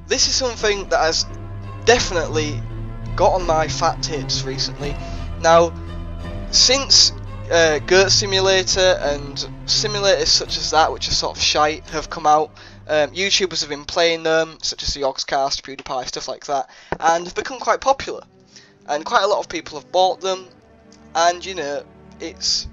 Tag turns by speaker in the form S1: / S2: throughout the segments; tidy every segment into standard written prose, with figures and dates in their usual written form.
S1: this is something that has definitely got on my fat tits recently. Now, since Gert Simulator and simulators such as that, which are sort of shite, have come out, YouTubers have been playing them, such as the Yogscast, PewDiePie, stuff like that, and they've become quite popular. And quite a lot of people have bought them, and you know, it's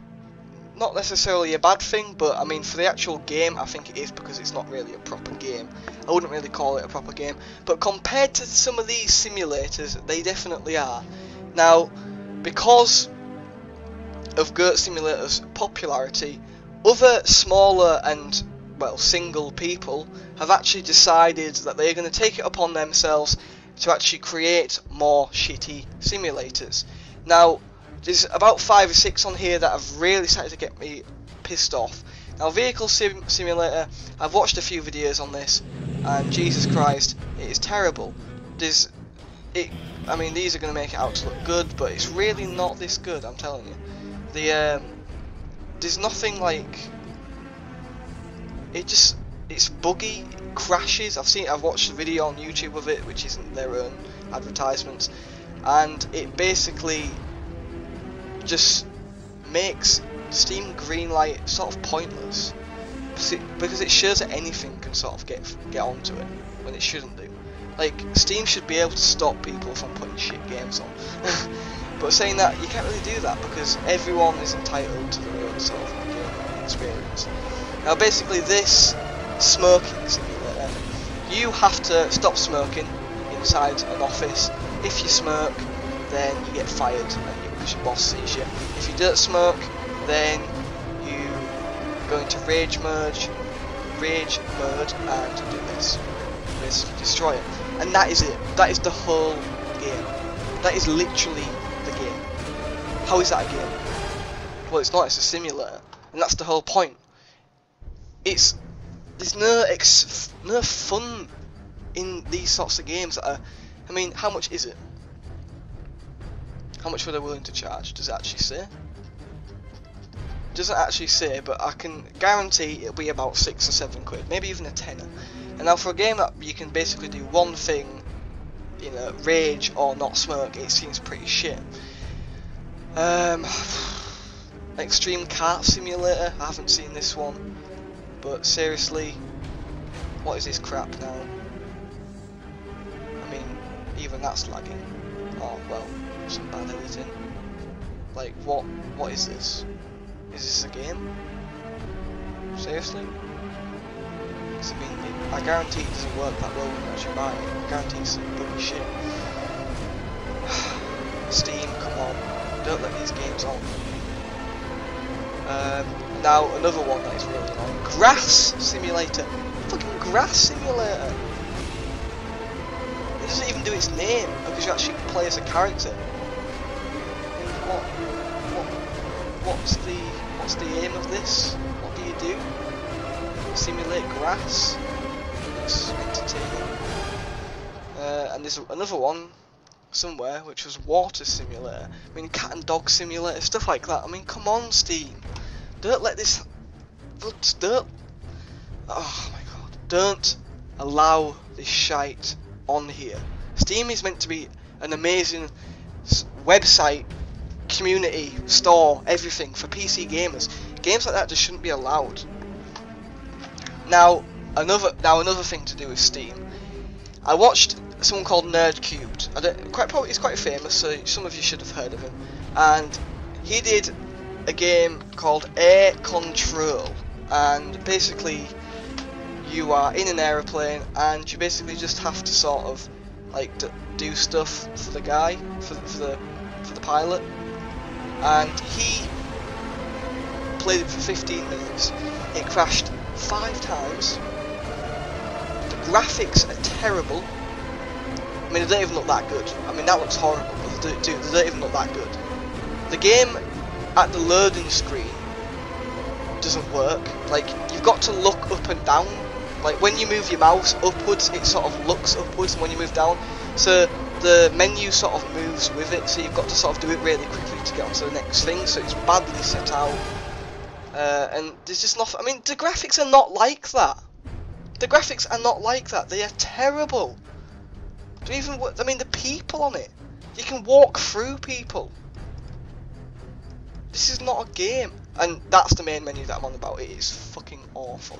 S1: not necessarily a bad thing, but I mean, for the actual game, I think it is, because it's not really a proper game. I wouldn't really call it a proper game, but compared to some of these simulators, they definitely are. Now, because of Gert Simulator's popularity, other smaller and, well, single people have actually decided that they're going to take it upon themselves to actually create more shitty simulators. Now, there's about 5 or 6 on here that have really started to get me pissed off. Now, Vehicle Simulator, I've watched a few videos on this, and Jesus Christ, it is terrible. I mean, these are going to make it out to look good, but it's really not this good, I'm telling you. There's nothing like... It's buggy, it crashes. I've watched a video on YouTube of it, which isn't their own advertisements, and it basically just makes Steam Greenlight sort of pointless, because it shows that anything can sort of get onto it when it shouldn't do. Like, Steam should be able to stop people from putting shit games on. But saying that, you can't really do that, because everyone is entitled to their own sort of gaming experience. Now, basically, this smoking simulator, you have to stop smoking inside an office. If you smoke, then you get fired, because your boss sees you. If you don't smoke, then you go into rage mode, and do this. Basically destroy it. And that is it. That is the whole game. That is literally the game. How is that a game? Well, it's not, it's a simulator. And that's the whole point. There's no fun in these sorts of games that are, I mean, how much is it? How much were they willing to charge? Does it actually say? It doesn't actually say, but I can guarantee it'll be about 6 or 7 quid, maybe even a tenner. And now for a game that you can basically do one thing, you know, rage or not smoke, it seems pretty shit. Extreme Kart Simulator, I haven't seen this one, but seriously, what is this crap now? I mean, even that's lagging. Oh well, some bad editing. Like, what is this? Is this a game? Seriously? I mean, I guarantee it doesn't work that well when you actually buy it. I guarantee it's some buggy shit. Steam, come on. Don't let these games on. Now, another one that is really annoying. Grass Simulator. Fucking Grass Simulator. It doesn't even do its name, because you actually play as a character. What's the aim of this? What do you do? Simulate grass? It's entertaining. And there's another one somewhere, which was Water Simulator. I mean, Cat and Dog Simulator, stuff like that. I mean, come on, Steam. Don't let this... Don't... Oh my god. Don't allow this shite on here. Steam is meant to be an amazing website, community, store, everything for PC gamers. Games like that just shouldn't be allowed. Now another thing to do with Steam. I watched someone called Nerd Cubed. He's quite famous, so some of you should have heard of him. And he did a game called Air Control, and basically you are in an aeroplane, and you basically just have to sort of like do stuff for the guy, for the pilot. And he played it for 15 minutes. It crashed 5 times. The graphics are terrible. I mean, they don't even look that good. I mean, that looks horrible, but they don't even look that good. The game at the loading screen doesn't work. Like, you've got to look up and down. Like, when you move your mouse upwards, it sort of looks upwards, and when you move down, so the menu sort of moves with it, so you've got to sort of do it really quickly to get onto the next thing, so it's badly set out. And there's just nothing. I mean, the graphics are not like that. The graphics are not like that. They are terrible. I mean, the people on it. You can walk through people. This is not a game. And that's the main menu that I'm on about. It is fucking awful.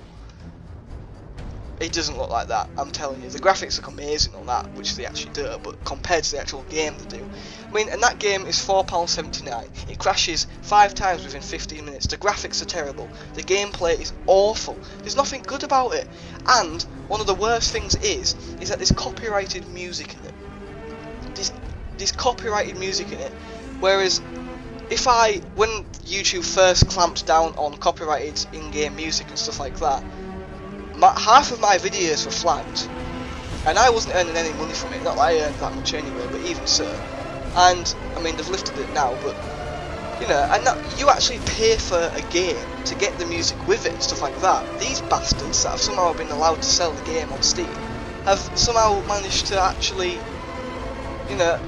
S1: It doesn't look like that, I'm telling you. The graphics look amazing on that, which they actually do, but compared to the actual game they do. I mean, and that game is £4.79. It crashes 5 times within 15 minutes. The graphics are terrible. The gameplay is awful. There's nothing good about it. And one of the worst things is that there's copyrighted music in it. There's copyrighted music in it. Whereas, when YouTube first clamped down on copyrighted in-game music and stuff like that, half of my videos were flagged, and I wasn't earning any money from it. Not that I earned that much anyway, but even so. And I mean, they've lifted it now, but you know, and that, you actually pay for a game to get the music with it and stuff like that. These bastards that have somehow been allowed to sell the game on Steam have somehow managed to actually, you know,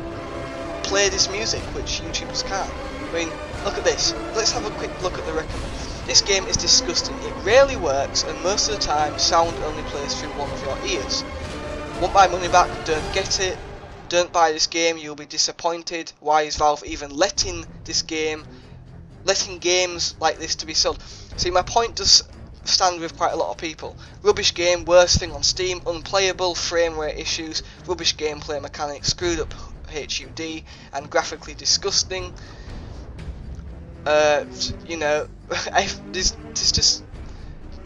S1: play this music, which YouTubers can't. I mean, look at this. Let's have a quick look at the recommend. This game is disgusting. It rarely works, and most of the time sound only plays through one of your ears. Want my money back? Don't get it. Don't buy this game, you'll be disappointed. Why is Valve even letting games like this to be sold? See, my point does stand with quite a lot of people. Rubbish game, worst thing on Steam, unplayable, frame rate issues, rubbish gameplay mechanics, screwed up HUD, and graphically disgusting. You know, there's just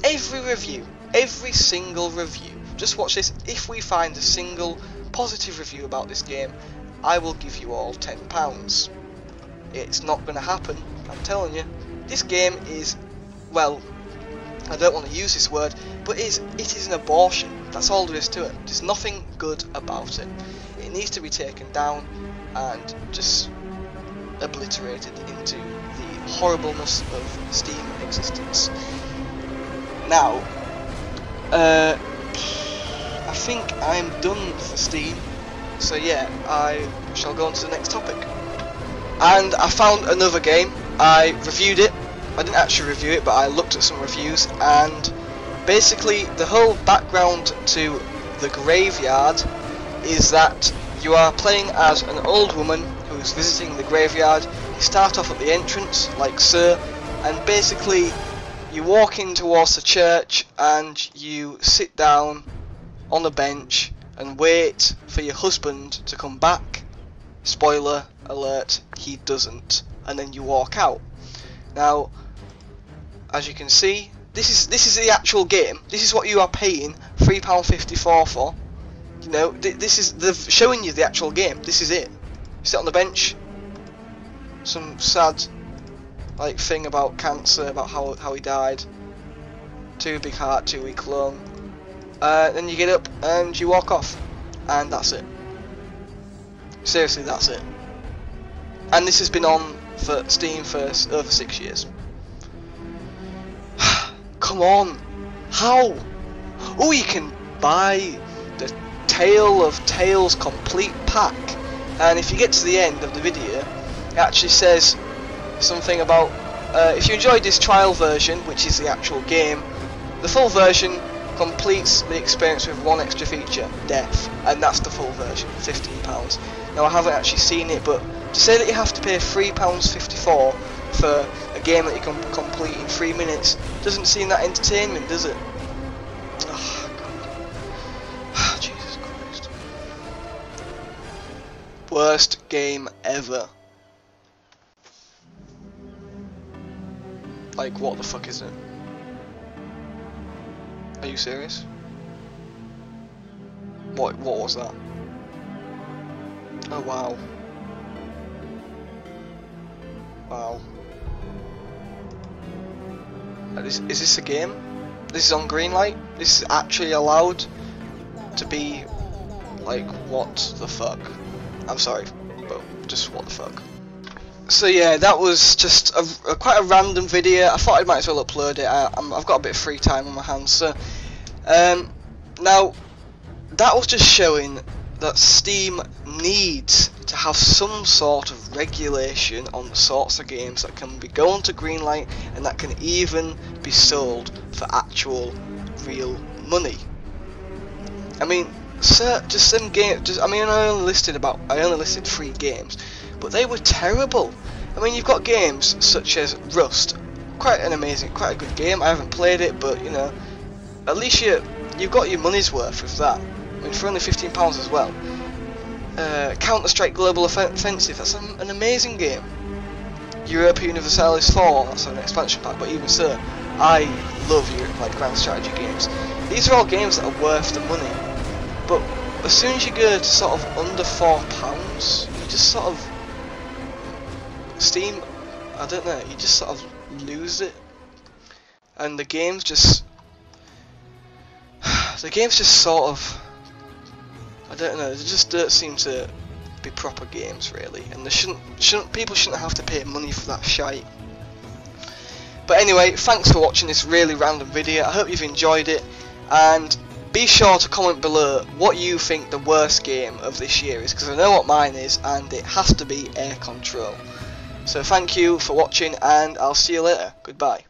S1: every single review. Just watch this. If we find a single positive review about this game, I will give you all £10. It's not going to happen, I'm telling you. This game is, well, I don't want to use this word, but it is an abortion. That's all there is to it. There's nothing good about it. It needs to be taken down and just obliterated into the horribleness of Steam existence. Now, I think I'm done for Steam, so yeah, I shall go on to the next topic. And I found another game. I reviewed it. I didn't actually review it, but I looked at some reviews, and basically the whole background to The Graveyard is that you are playing as an old woman who's visiting the graveyard. You start off at the entrance, like so, and basically you walk in towards the church and you sit down on a bench and wait for your husband to come back. Spoiler alert, he doesn't, and then you walk out. Now, as you can see, this is the actual game. This is what you are paying £3.54 for. You know, they're showing you the actual game. This is it. Sit on the bench. Some sad, like, thing about cancer, about how he died. 2 big heart, 2 week lung. Then you get up and you walk off, and that's it. Seriously, that's it. And this has been on for Steam for over 6 years. Come on, how? Oh, you can buy the Tale of Tales complete pack, and if you get to the end of the video, it actually says something about if you enjoyed this trial version, which is the actual game, the full version completes the experience with 1 extra feature, death, and that's the full version, £15. Now, I haven't actually seen it, but to say that you have to pay £3.54 for a game that you can complete in 3 minutes doesn't seem that entertainment, does it? Oh, God. Jesus Christ. Worst game ever. Like, what the fuck is it? Are you serious? What was that? Oh wow. Wow. Is this a game? This is on Greenlight? This is actually allowed to be, like, what the fuck? I'm sorry, but just what the fuck. So yeah, that was just quite a random video. I thought I might as well upload it. I've got a bit of free time on my hands, so now that was just showing that Steam needs to have some sort of regulation on the sorts of games that can be going to Greenlight and that can even be sold for actual real money. I mean, just some games. I mean, I only listed 3 games, but they were terrible. I mean, you've got games such as Rust, quite a good game. I haven't played it, but you know, at least you've got your money's worth with that. I mean, for only £15 as well. Counter-Strike Global Offensive, that's an amazing game. Europa Universalis 4, that's an expansion pack, but even so, I love grand strategy games. These are all games that are worth the money, but as soon as you go to sort of under £4, you just sort of Steam, I don't know, you just sort of lose it, and the games just sort of, I don't know, they just don't seem to be proper games really, and people shouldn't have to pay money for that shite. But anyway, thanks for watching this really random video. I hope you've enjoyed it, and be sure to comment below what you think the worst game of this year is, because I know what mine is, and it has to be Air Control. So thank you for watching, and I'll see you later. Goodbye.